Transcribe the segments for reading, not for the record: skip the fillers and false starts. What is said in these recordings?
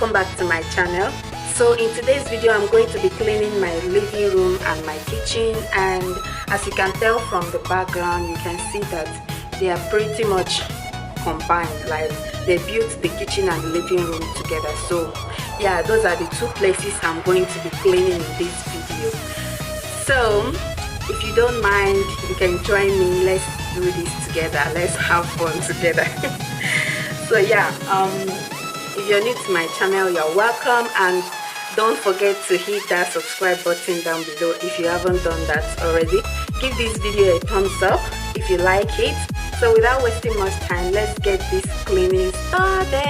welcome back to my channel. So in today's video I'm going to be cleaning my living room and my kitchen, and as you can tell from the background, you can see that they are pretty much combined, like they built the kitchen and the living room together. So yeah, those are the two places I'm going to be cleaning in this video. So if you don't mind, you can join me. Let's do this together. Let's have fun together. So yeah, if you're new to my channel, you're welcome, and don't forget to hit that subscribe button down below if you haven't done that already. Give this video a thumbs up if you like it. So without wasting much time, let's get this cleaning started.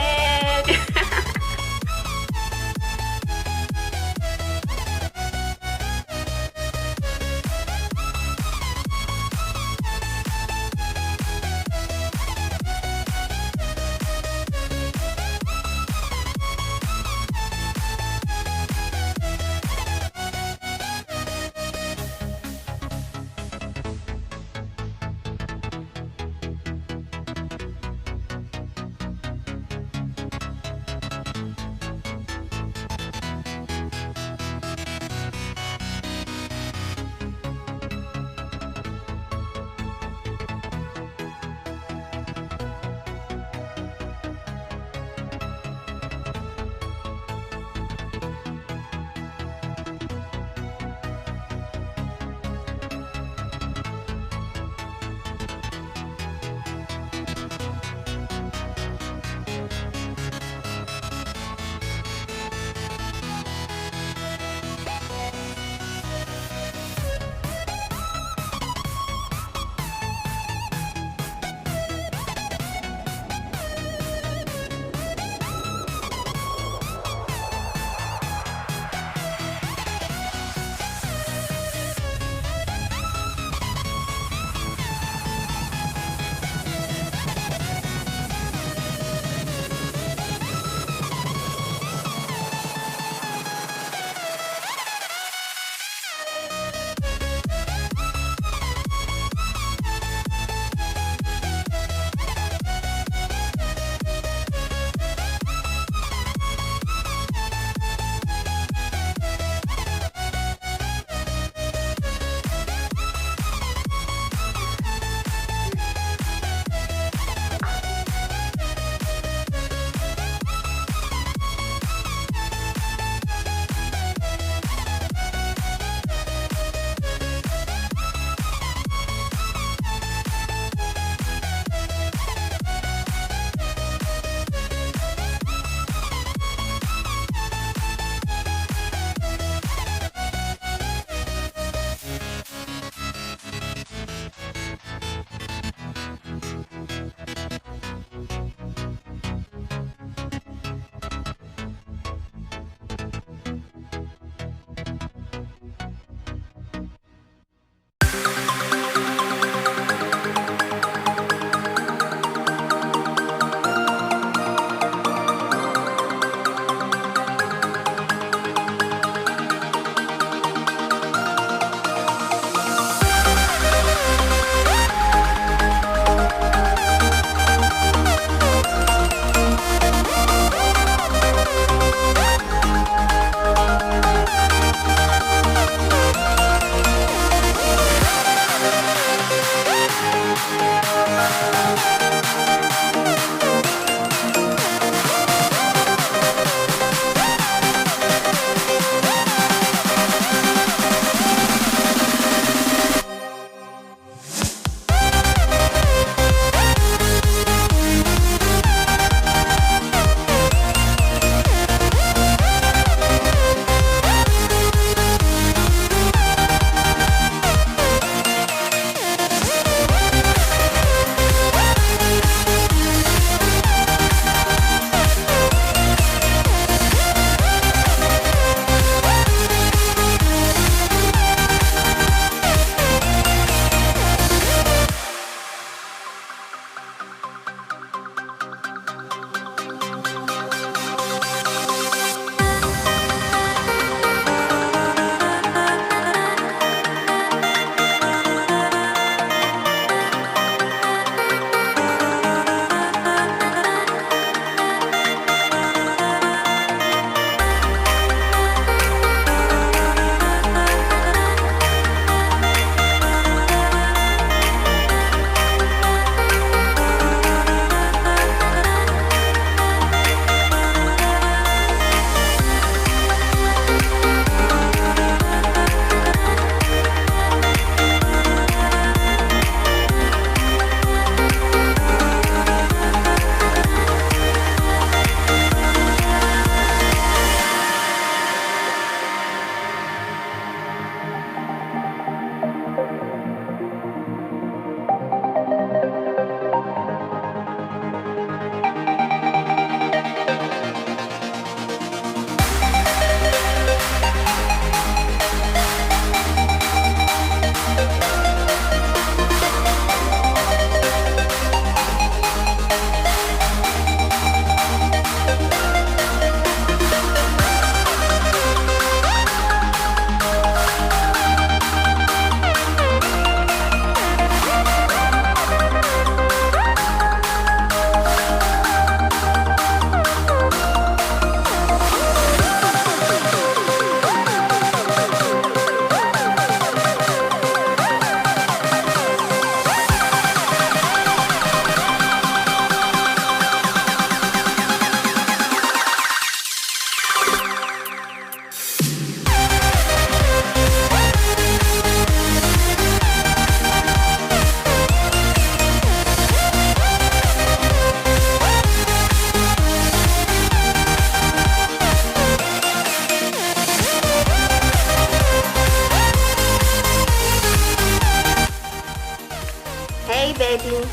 ready?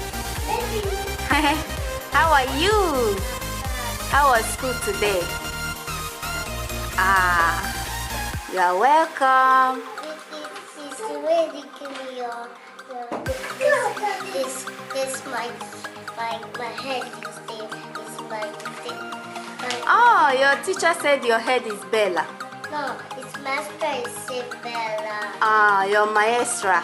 How are you? How was school today? You are welcome. My head is there. It's my Oh, your teacher said your head is Bella. No, it's Master is Bella. Your maestra.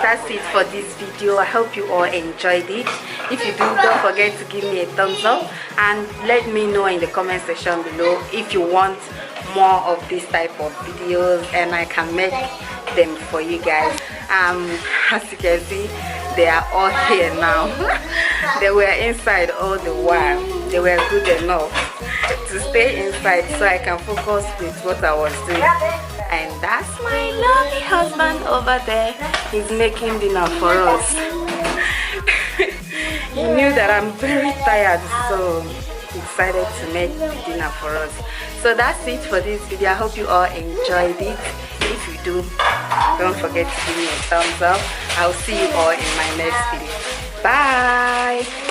That's it for this video. I hope you all enjoyed it. If you do, don't forget to give me a thumbs up and let me know in the comment section below if you want more of this type of videos and I can make them for you guys. As you can see, they are all here now. They were inside all the while. They were good enough to stay inside so I can focus with what I was doing. And that's my lovely husband over there. He's making dinner for us. He knew that I'm very tired, so he decided to make dinner for us. So that's it for this video. I hope you all enjoyed it. If you do, don't forget to give me a thumbs up. I'll see you all in my next video. Bye.